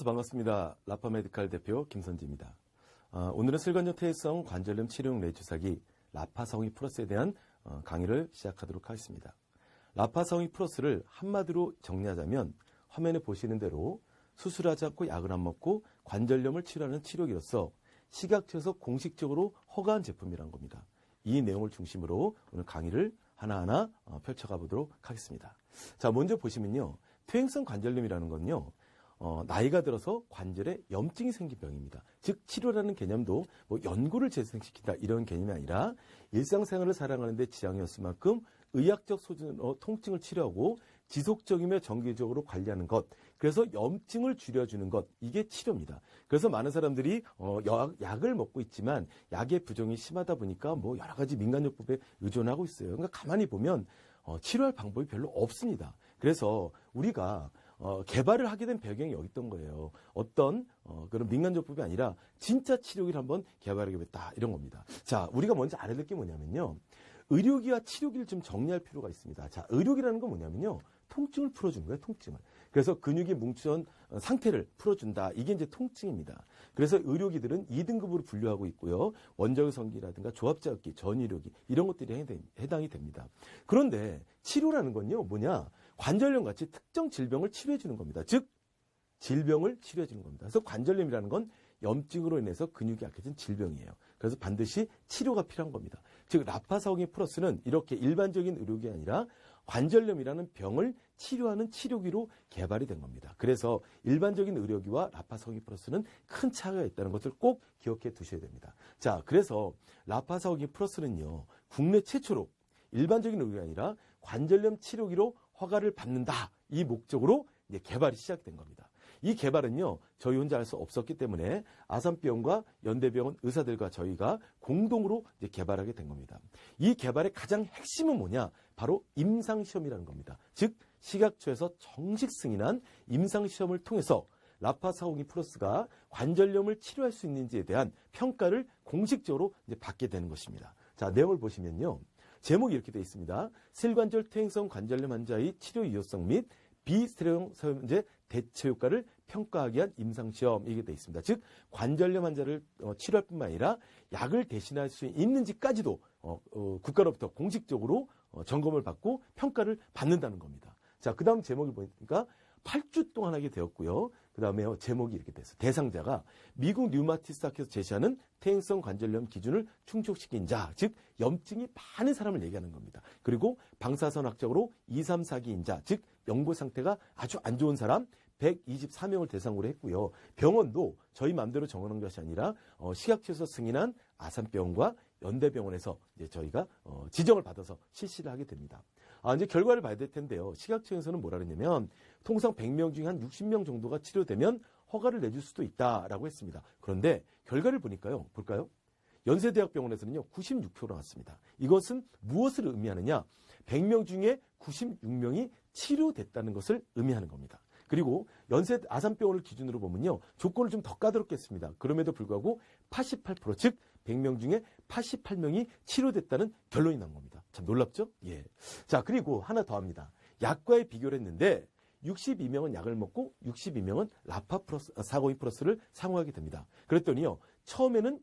만나서 반갑습니다. 라파메디칼 대표 김선지입니다. 오늘은 슬관절 퇴행성 관절염 치료용 레이저주사기 라파사홍이 플러스에 대한 강의를 시작하도록 하겠습니다. 라파사홍이 플러스를 한마디로 정리하자면 화면에 보시는 대로 수술하지 않고 약을 안 먹고 관절염을 치료하는 치료기로서 식약처에서 공식적으로 허가한 제품이란 겁니다. 이 내용을 중심으로 오늘 강의를 하나하나 펼쳐가 보도록 하겠습니다. 자, 먼저 보시면요. 퇴행성 관절염이라는 건요. 나이가 들어서 관절에 염증이 생긴 병입니다. 즉 치료라는 개념도 뭐 연고를 재생시킨다 이런 개념이 아니라 일상생활을 살아가는데 지장이 없을 만큼 의학적 수준으로 통증을 치료하고 지속적이며 정기적으로 관리하는 것, 그래서 염증을 줄여주는 것, 이게 치료입니다. 그래서 많은 사람들이 약을 먹고 있지만 약의 부종이 심하다 보니까 뭐 여러 가지 민간요법에 의존하고 있어요. 그러니까 가만히 보면 치료할 방법이 별로 없습니다. 그래서 우리가 개발을 하게 된 배경이 여기 있던 거예요. 어떤 그런 민간요법이 아니라 진짜 치료기를 한번 개발하겠다 이런 겁니다. 자, 우리가 먼저 알아야 될 게 뭐냐면요. 의료기와 치료기를 좀 정리할 필요가 있습니다. 자, 의료기라는 건 뭐냐면요. 통증을 풀어주는 거예요, 통증을. 그래서 근육이 뭉치던 상태를 풀어준다. 이게 이제 통증입니다. 그래서 의료기들은 2등급으로 분류하고 있고요. 원자의성기라든가 조합자극기, 전이료기 이런 것들이 해당이 됩니다. 그런데 치료라는 건요, 뭐냐? 관절염 같이 특정 질병을 치료해 주는 겁니다. 즉, 질병을 치료해 주는 겁니다. 그래서 관절염이라는 건 염증으로 인해서 근육이 약해진 질병이에요. 그래서 반드시 치료가 필요한 겁니다. 즉 라파사홍이 플러스는 이렇게 일반적인 의료기 아니라 관절염이라는 병을 치료하는 치료기로 개발이 된 겁니다. 그래서 일반적인 의료기와 라파사홍이 플러스는 큰 차이가 있다는 것을 꼭 기억해 두셔야 됩니다. 자, 그래서 라파사홍이 플러스는요. 국내 최초로 일반적인 의료가 아니라 관절염 치료기로 허가를 받는다. 이 목적으로 이제 개발이 시작된 겁니다. 이 개발은요, 저희 혼자 할 수 없었기 때문에 아산병원과 연대병원 의사들과 저희가 공동으로 이제 개발하게 된 겁니다. 이 개발의 가장 핵심은 뭐냐? 바로 임상시험이라는 겁니다. 즉, 식약처에서 정식 승인한 임상시험을 통해서 라파사홍이 플러스가 관절염을 치료할 수 있는지에 대한 평가를 공식적으로 이제 받게 되는 것입니다. 자, 내용을 보시면요. 제목이 이렇게 되어 있습니다. 슬관절 퇴행성 관절염 환자의 치료 유효성 및 비스테로형 서현제 대체 효과를 평가하기 위한 임상시험 이게 되어 있습니다. 즉 관절염 환자를 치료할 뿐만 아니라 약을 대신할 수 있는지까지도 국가로부터 공식적으로 점검을 받고 평가를 받는다는 겁니다. 자, 그 다음 제목을 보니까 8주 동안 하게 되었고요. 그 다음에 제목이 이렇게 됐어요. 대상자가 미국 류마티스 학회에서 제시하는 퇴행성 관절염 기준을 충족시킨 자, 즉 염증이 많은 사람을 얘기하는 겁니다. 그리고 방사선학적으로 2, 3, 4기인 자, 즉 연골 상태가 아주 안 좋은 사람 124명을 대상으로 했고요. 병원도 저희 마음대로 정하는 것이 아니라 식약처에서 승인한 아산병원과 연대병원에서 이제 저희가 지정을 받아서 실시를 하게 됩니다. 이제 결과를 봐야 될 텐데요. 식약처에서는 뭐라 그랬냐면 통상 100명 중에 한 60명 정도가 치료되면 허가를 내줄 수도 있다라고 했습니다. 그런데 결과를 보니까요. 볼까요? 연세대학병원에서는요. 96% 나왔습니다. 이것은 무엇을 의미하느냐? 100명 중에 96명이 치료됐다는 것을 의미하는 겁니다. 그리고 연세 아산병원을 기준으로 보면요. 조건을 좀 더 까다롭겠습니다. 그럼에도 불구하고 88%, 즉 100명 중에 88명이 치료됐다는 결론이 난 겁니다. 참 놀랍죠? 예. 자, 그리고 하나 더 합니다. 약과의 비교를 했는데 62명은 약을 먹고 62명은 라파사홍이 플러스를 사용하게 됩니다. 그랬더니요. 처음에는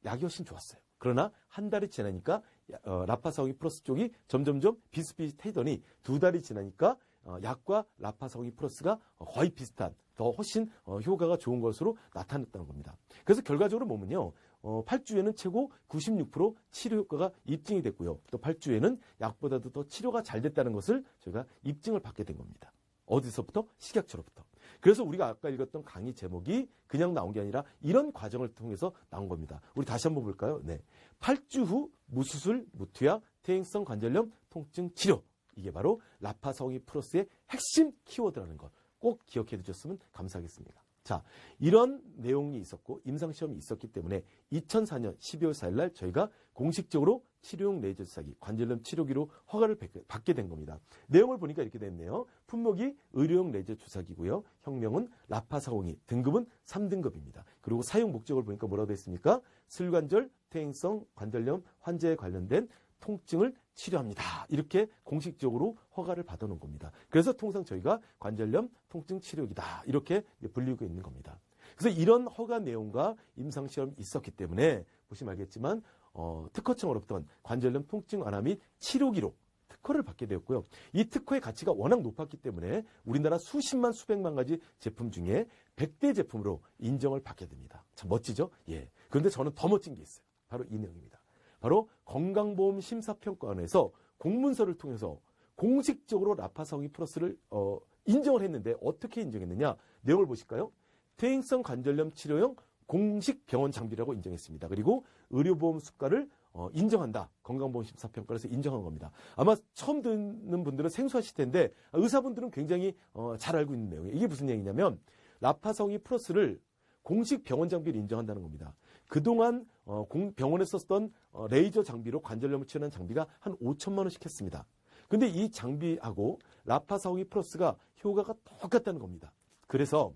약이 훨씬 좋았어요. 그러나 한 달이 지나니까 라파사홍이 플러스 쪽이 점점점 비슷비슷해더니 두 달이 지나니까 약과 라파사홍이 플러스가 거의 비슷한 더 훨씬 효과가 좋은 것으로 나타났다는 겁니다. 그래서 결과적으로 보면요. 8주에는 최고 96% 치료 효과가 입증이 됐고요. 또 8주에는 약보다도 더 치료가 잘 됐다는 것을 저희가 입증을 받게 된 겁니다. 어디서부터? 식약처로부터. 그래서 우리가 아까 읽었던 강의 제목이 그냥 나온 게 아니라 이런 과정을 통해서 나온 겁니다. 우리 다시 한번 볼까요? 네. 8주 후 무수술, 무투약, 퇴행성 관절염, 통증 치료. 이게 바로 라파사홍이 플러스의 핵심 키워드라는 것 꼭 기억해 두셨으면 감사하겠습니다. 자, 이런 내용이 있었고 임상시험이 있었기 때문에 2004년 12월 4일 날 저희가 공식적으로 치료용 레이저 주사기 관절염 치료기로 허가를 받게 된 겁니다. 내용을 보니까 이렇게 됐네요. 품목이 의료용 레이저 주사기고요. 형명은 라파사홍이, 등급은 3등급입니다. 그리고 사용 목적을 보니까 뭐라고 됐습니까? 슬관절 퇴행성 관절염 환자에 관련된 통증을 치료합니다. 이렇게 공식적으로 허가를 받아놓은 겁니다. 그래서 통상 저희가 관절염 통증 치료기다 이렇게 불리고 있는 겁니다. 그래서 이런 허가 내용과 임상시험이 있었기 때문에 보시면 알겠지만 특허청으로부터 관절염 통증 완화 및 치료기로 특허를 받게 되었고요. 이 특허의 가치가 워낙 높았기 때문에 우리나라 수십만 수백만 가지 제품 중에 100대 제품으로 인정을 받게 됩니다. 참 멋지죠? 예. 그런데 저는 더 멋진 게 있어요. 바로 이 내용입니다. 바로 건강보험 심사평가원에서 공문서를 통해서 공식적으로 라파사오이 플러스를 인정을 했는데 어떻게 인정했느냐? 내용을 보실까요? 퇴행성 관절염 치료용 공식 병원 장비라고 인정했습니다. 그리고 의료보험 수가를 인정한다. 건강보험 심사평가에서 인정한 겁니다. 아마 처음 듣는 분들은 생소하실 텐데 의사분들은 굉장히 잘 알고 있는 내용이에요. 이게 무슨 얘기냐면 라파사오이 플러스를 공식 병원 장비를 인정한다는 겁니다. 그동안 병원에 썼던 레이저 장비로 관절염을 치료하는 장비가 한 5천만 원씩 했습니다. 근데 이 장비하고 라파사오이 플러스가 효과가 똑같다는 겁니다. 그래서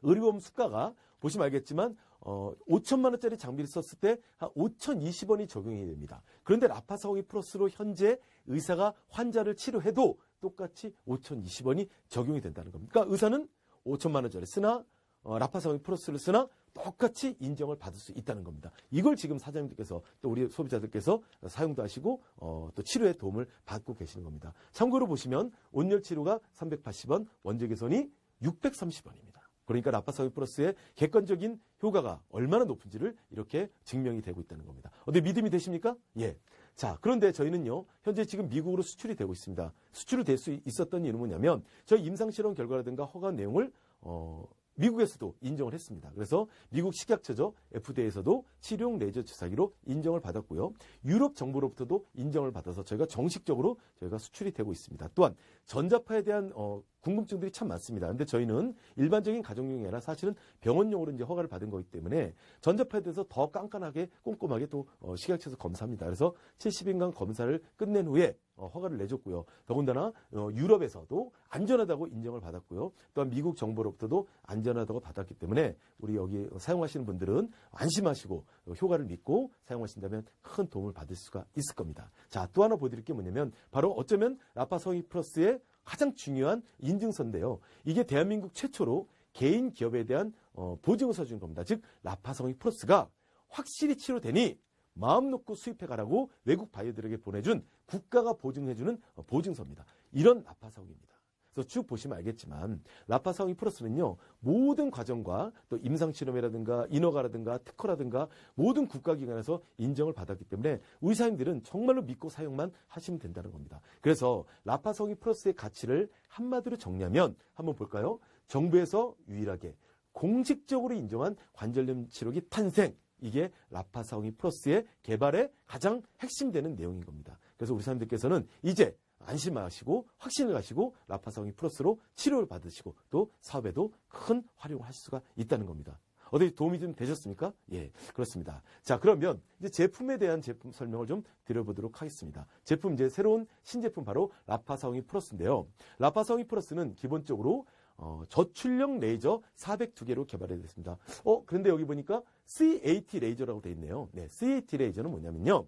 의료보험 수가가 보시면 알겠지만 5천만 원짜리 장비를 썼을 때 한 5,020원이 적용이 됩니다. 그런데 라파사오이 플러스로 현재 의사가 환자를 치료해도 똑같이 5,020원이 적용이 된다는 겁니다. 그러니까 의사는 5천만 원짜리 쓰나 라파사오이 플러스를 쓰나 똑같이 인정을 받을 수 있다는 겁니다. 이걸 지금 사장님들께서 또 우리 소비자들께서 사용도 하시고 또 치료에 도움을 받고 계시는 겁니다. 참고로 보시면 온열 치료가 380원, 원적 개선이 630원입니다. 그러니까 라파사오이 플러스의 객관적인 효과가 얼마나 높은지를 이렇게 증명이 되고 있다는 겁니다. 어때 믿음이 되십니까? 예. 자, 그런데 저희는요, 현재 지금 미국으로 수출이 되고 있습니다. 수출이 될 수 있었던 이유는 뭐냐면, 저희 임상실험 결과라든가 허가 내용을, 미국에서도 인정을 했습니다. 그래서 미국 식약처죠, FDA에서도 치료용 레이저 주사기로 인정을 받았고요. 유럽 정부로부터도 인정을 받아서 저희가 정식적으로 저희가 수출이 되고 있습니다. 또한 전자파에 대한 궁금증들이 참 많습니다. 근데 저희는 일반적인 가정용이 아니라 사실은 병원용으로 이제 허가를 받은 거기 때문에 전자파에 대해서 더 깐깐하게 꼼꼼하게 또 식약처에서 검사합니다. 그래서 70일간 검사를 끝낸 후에 허가를 내줬고요. 더군다나 유럽에서도 안전하다고 인정을 받았고요. 또한 미국 정부로부터도 안전하다고 받았기 때문에 우리 여기 사용하시는 분들은 안심하시고 효과를 믿고 사용하신다면 큰 도움을 받을 수가 있을 겁니다. 자, 또 하나 보여드릴 게 뭐냐면 바로 어쩌면 라파사오이 플러스의 가장 중요한 인증서인데요. 이게 대한민국 최초로 개인 기업에 대한 보증서 준 겁니다. 즉 라파사오이 플러스가 확실히 치료되니 마음 놓고 수입해가라고 외국 바이오들에게 보내준 국가가 보증해주는 보증서입니다. 이런 라파사오이입니다. 그래서 쭉 보시면 알겠지만 라파사오이 플러스는요. 모든 과정과 또 임상실험이라든가 인허가라든가 특허라든가 모든 국가기관에서 인정을 받았기 때문에 의사님들은 정말로 믿고 사용만 하시면 된다는 겁니다. 그래서 라파사오이 플러스의 가치를 한마디로 정리하면 한번 볼까요? 정부에서 유일하게 공식적으로 인정한 관절염 치료기 탄생, 이게 라파사오이 플러스의 개발의 가장 핵심되는 내용인 겁니다. 그래서 우리 사람들께서는 이제 안심하시고 확신을 가시고 라파사오이 플러스로 치료를 받으시고 또 사업에도 큰 활용을 하실 수가 있다는 겁니다. 어떻게 도움이 좀 되셨습니까? 예, 그렇습니다. 자, 그러면 이제 제품에 대한 제품 설명을 좀 드려보도록 하겠습니다. 제품 이제 새로운 신제품 바로 라파사오이 플러스인데요. 라파사오이 플러스는 기본적으로 저출력 레이저 402개로 개발이 됐습니다. 그런데 여기 보니까 CAT 레이저라고 되어 있네요. 네, CAT 레이저는 뭐냐면요.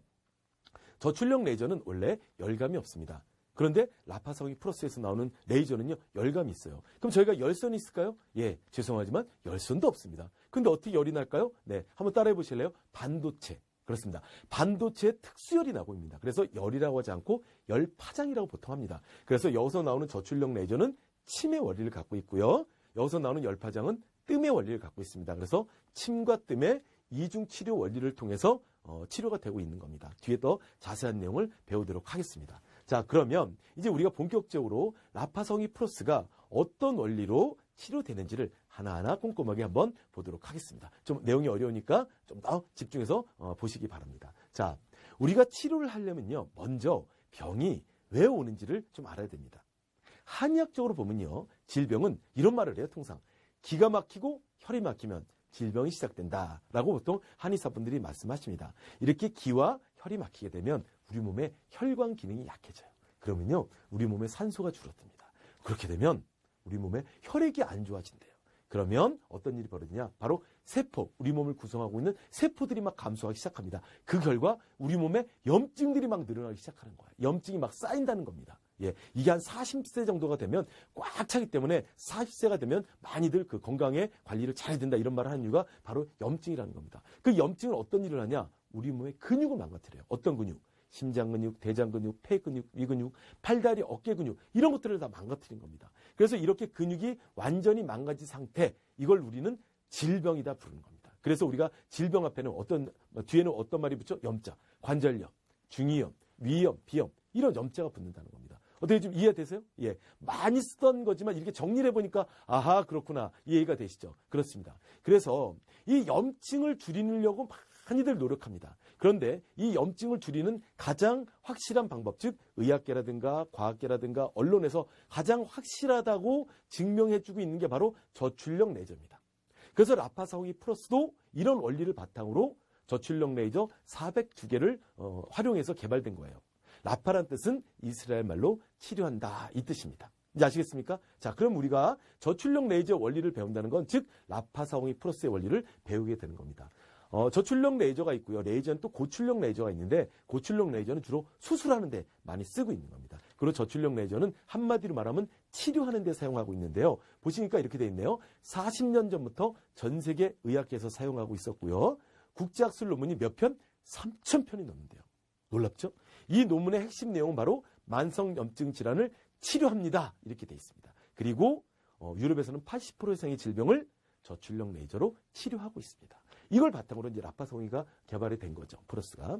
저출력 레이저는 원래 열감이 없습니다. 그런데 라파사오이 플러스에서 나오는 레이저는요, 열감이 있어요. 그럼 저희가 열선이 있을까요? 예, 죄송하지만 열선도 없습니다. 근데 어떻게 열이 날까요? 네, 한번 따라해 보실래요? 반도체. 그렇습니다. 반도체에 특수열이 나고 있습니다. 그래서 열이라고 하지 않고 열파장이라고 보통 합니다. 그래서 여기서 나오는 저출력 레이저는 침의 원리를 갖고 있고요. 여기서 나오는 열파장은 뜸의 원리를 갖고 있습니다. 그래서 침과 뜸의 이중 치료 원리를 통해서 치료가 되고 있는 겁니다. 뒤에 더 자세한 내용을 배우도록 하겠습니다. 자, 그러면 이제 우리가 본격적으로 라파사오이 플러스가 어떤 원리로 치료되는지를 하나하나 꼼꼼하게 한번 보도록 하겠습니다. 좀 내용이 어려우니까 좀 더 집중해서 보시기 바랍니다. 자, 우리가 치료를 하려면요, 먼저 병이 왜 오는지를 좀 알아야 됩니다. 한의학적으로 보면요, 질병은 이런 말을 해요. 통상 기가 막히고 혈이 막히면 질병이 시작된다라고 보통 한의사분들이 말씀하십니다. 이렇게 기와 혈이 막히게 되면 우리 몸의 혈관 기능이 약해져요. 그러면요, 우리 몸에 산소가 줄어듭니다. 그렇게 되면 우리 몸에 혈액이 안 좋아진대요. 그러면 어떤 일이 벌어지냐? 바로 세포, 우리 몸을 구성하고 있는 세포들이 막 감소하기 시작합니다. 그 결과 우리 몸에 염증들이 막 늘어나기 시작하는 거예요. 염증이 막 쌓인다는 겁니다. 예, 이게 한 40세 정도가 되면 꽉 차기 때문에 40세가 되면 많이들 그 건강에 관리를 잘해야 된다 이런 말을 하는 이유가 바로 염증이라는 겁니다. 그 염증은 어떤 일을 하냐? 우리 몸의 근육을 망가뜨려요. 어떤 근육? 심장 근육, 대장 근육, 폐 근육, 위 근육, 팔다리, 어깨 근육 이런 것들을 다 망가뜨린 겁니다. 그래서 이렇게 근육이 완전히 망가진 상태 이걸 우리는 질병이다 부르는 겁니다. 그래서 우리가 질병 앞에는 뒤에는 어떤 말이 붙죠? 염자, 관절염, 중이염, 위염, 비염 이런 염자가 붙는다는 겁니다. 어떻게 좀 이해되세요? 예, 많이 쓰던 거지만 이렇게 정리를 해보니까 아하 그렇구나 이해가 되시죠? 그렇습니다. 그래서 이 염증을 줄이려고 많이들 노력합니다. 그런데 이 염증을 줄이는 가장 확실한 방법, 즉 의학계라든가 과학계라든가 언론에서 가장 확실하다고 증명해주고 있는 게 바로 저출력 레이저입니다. 그래서 라파사오이 플러스도 이런 원리를 바탕으로 저출력 레이저 402개를 활용해서 개발된 거예요. 라파란 뜻은 이스라엘 말로 치료한다 이 뜻입니다. 이제 아시겠습니까? 자, 그럼 우리가 저출력 레이저 원리를 배운다는 건 즉 라파사오이 플러스의 원리를 배우게 되는 겁니다. 저출력 레이저가 있고요. 레이저는 또 고출력 레이저가 있는데 고출력 레이저는 주로 수술하는 데 많이 쓰고 있는 겁니다. 그리고 저출력 레이저는 한마디로 말하면 치료하는 데 사용하고 있는데요. 보시니까 이렇게 돼 있네요. 40년 전부터 전 세계 의학계에서 사용하고 있었고요. 국제학술 논문이 몇 편? 3,000편이 넘는데요. 놀랍죠? 이 논문의 핵심 내용은 바로 만성염증 질환을 치료합니다. 이렇게 돼 있습니다. 그리고 유럽에서는 80% 이상의 질병을 저출력 레이저로 치료하고 있습니다. 이걸 바탕으로 이제 라파사오이가 개발이 된 거죠. 플러스가.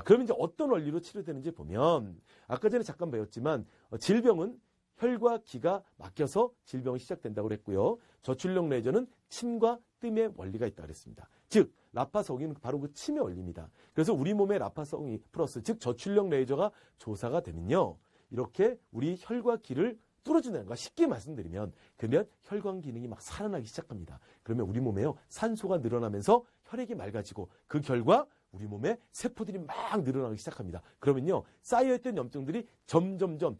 그럼 이제 어떤 원리로 치료되는지 보면 아까 전에 잠깐 배웠지만 질병은 혈과 기가 막혀서 질병이 시작된다고 그랬고요. 저출력 레이저는 침과 뜸의 원리가 있다고 그랬습니다. 즉 라파사오이는 바로 그 침의 원리입니다. 그래서 우리 몸의 라파사오이 플러스 즉 저출력 레이저가 조사가 되면요. 이렇게 우리 혈과 기를 뚫어준다는 거 쉽게 말씀드리면 그러면 혈관 기능이 막 살아나기 시작합니다. 그러면 우리 몸에요 산소가 늘어나면서 혈액이 맑아지고 그 결과 우리 몸에 세포들이 막 늘어나기 시작합니다. 그러면요 쌓여있던 염증들이 점점점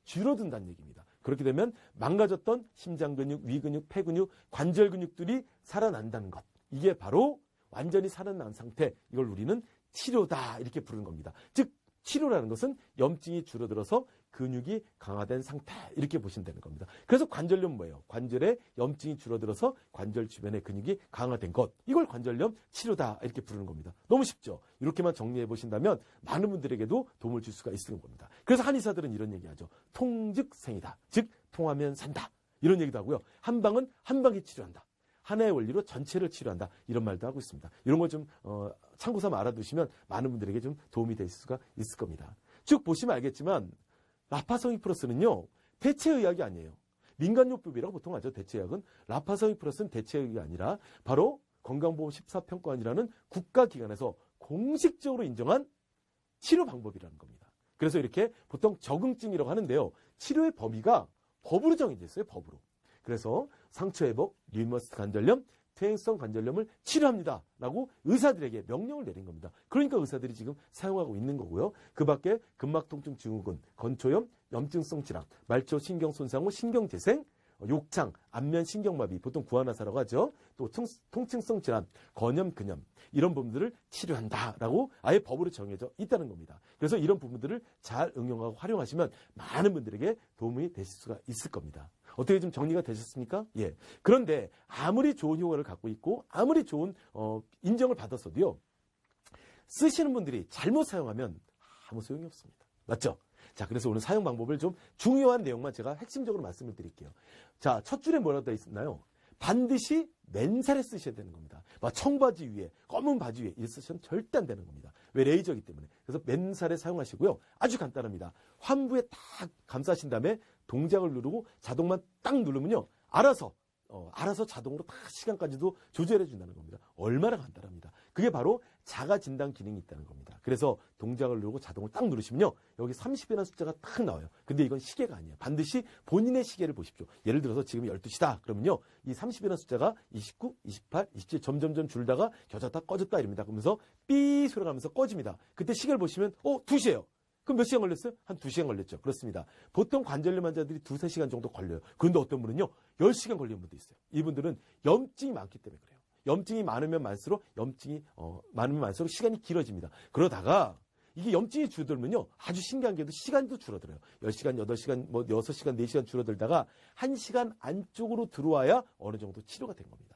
줄어든다는 얘기입니다. 그렇게 되면 망가졌던 심장 근육, 위 근육, 폐 근육, 관절 근육들이 살아난다는 것. 이게 바로 완전히 살아난 상태. 이걸 우리는 치료다 이렇게 부르는 겁니다. 즉 치료라는 것은 염증이 줄어들어서 근육이 강화된 상태 이렇게 보시면 되는 겁니다. 그래서 관절염 뭐예요? 관절에 염증이 줄어들어서 관절 주변의 근육이 강화된 것. 이걸 관절염 치료다 이렇게 부르는 겁니다. 너무 쉽죠? 이렇게만 정리해 보신다면 많은 분들에게도 도움을 줄 수가 있는 겁니다. 그래서 한의사들은 이런 얘기하죠. 통즉생이다. 즉 통하면 산다. 이런 얘기도 하고요. 한방은 한방이 치료한다. 하나의 원리로 전체를 치료한다. 이런 말도 하고 있습니다. 이런 걸 좀 참고 삼아 알아두시면 많은 분들에게 좀 도움이 될 수가 있을 겁니다. 쭉 보시면 알겠지만 라파사오이 플러스는요. 대체의학이 아니에요. 민간요법이라고 보통 하죠. 대체의학은. 라파사오이 플러스는 대체의학이 아니라 바로 건강보험 14평가원이라는 국가기관에서 공식적으로 인정한 치료 방법이라는 겁니다. 그래서 이렇게 보통 적응증이라고 하는데요. 치료의 범위가 법으로 정해져 있어요. 법으로. 그래서 상처회복, 류머스 관절염, 퇴행성 관절염을 치료합니다. 라고 의사들에게 명령을 내린 겁니다. 그러니까 의사들이 지금 사용하고 있는 거고요. 그 밖에 근막통증 증후군, 건초염, 염증성 질환, 말초 신경손상 후 신경재생, 욕창, 안면 신경마비, 보통 구안화사라고 하죠. 또 통증성 질환, 건염, 근염 이런 부분들을 치료한다라고 아예 법으로 정해져 있다는 겁니다. 그래서 이런 부분들을 잘 응용하고 활용하시면 많은 분들에게 도움이 되실 수가 있을 겁니다. 어떻게 좀 정리가 되셨습니까? 예. 그런데 아무리 좋은 효과를 갖고 있고 아무리 좋은 인정을 받았어도요. 쓰시는 분들이 잘못 사용하면 아무 소용이 없습니다. 맞죠? 자, 그래서 오늘 사용 방법을 좀 중요한 내용만 제가 핵심적으로 말씀을 드릴게요. 자, 첫 줄에 뭐라고 되어 있나요? 반드시 맨살에 쓰셔야 되는 겁니다. 막 청바지 위에, 검은 바지 위에 이렇게 쓰시면 절대 안 되는 겁니다. 왜? 레이저이기 때문에. 그래서 맨살에 사용하시고요. 아주 간단합니다. 환부에 딱 감싸신 다음에 동작을 누르고 자동만 딱 누르면요. 알아서 자동으로 딱 시간까지도 조절해 준다는 겁니다. 얼마나 간단합니다. 그게 바로 자가 진단 기능이 있다는 겁니다. 그래서 동작을 누르고 자동을 딱 누르시면요. 여기 30이라는 숫자가 딱 나와요. 근데 이건 시계가 아니에요. 반드시 본인의 시계를 보십시오. 예를 들어서 지금 12시다. 그러면요. 이 30이라는 숫자가 29, 28, 27 점점점 줄다가 켜졌다 꺼졌다 이럽니다. 그러면서 삐 소리가 나면서 꺼집니다. 그때 시계를 보시면 2시예요. 그럼 몇 시간 걸렸어요? 한 2시간 걸렸죠. 그렇습니다. 보통 관절염 환자들이 2-3시간 정도 걸려요. 그런데 어떤 분은요, 10시간 걸리는 분도 있어요. 이분들은 염증이 많기 때문에 그래요. 염증이 많으면 많을수록 시간이 길어집니다. 그러다가 이게 염증이 줄어들면요, 아주 신기한 게도 시간도 줄어들어요. 10시간, 8시간, 6시간, 4시간 줄어들다가 1시간 안쪽으로 들어와야 어느 정도 치료가 된 겁니다.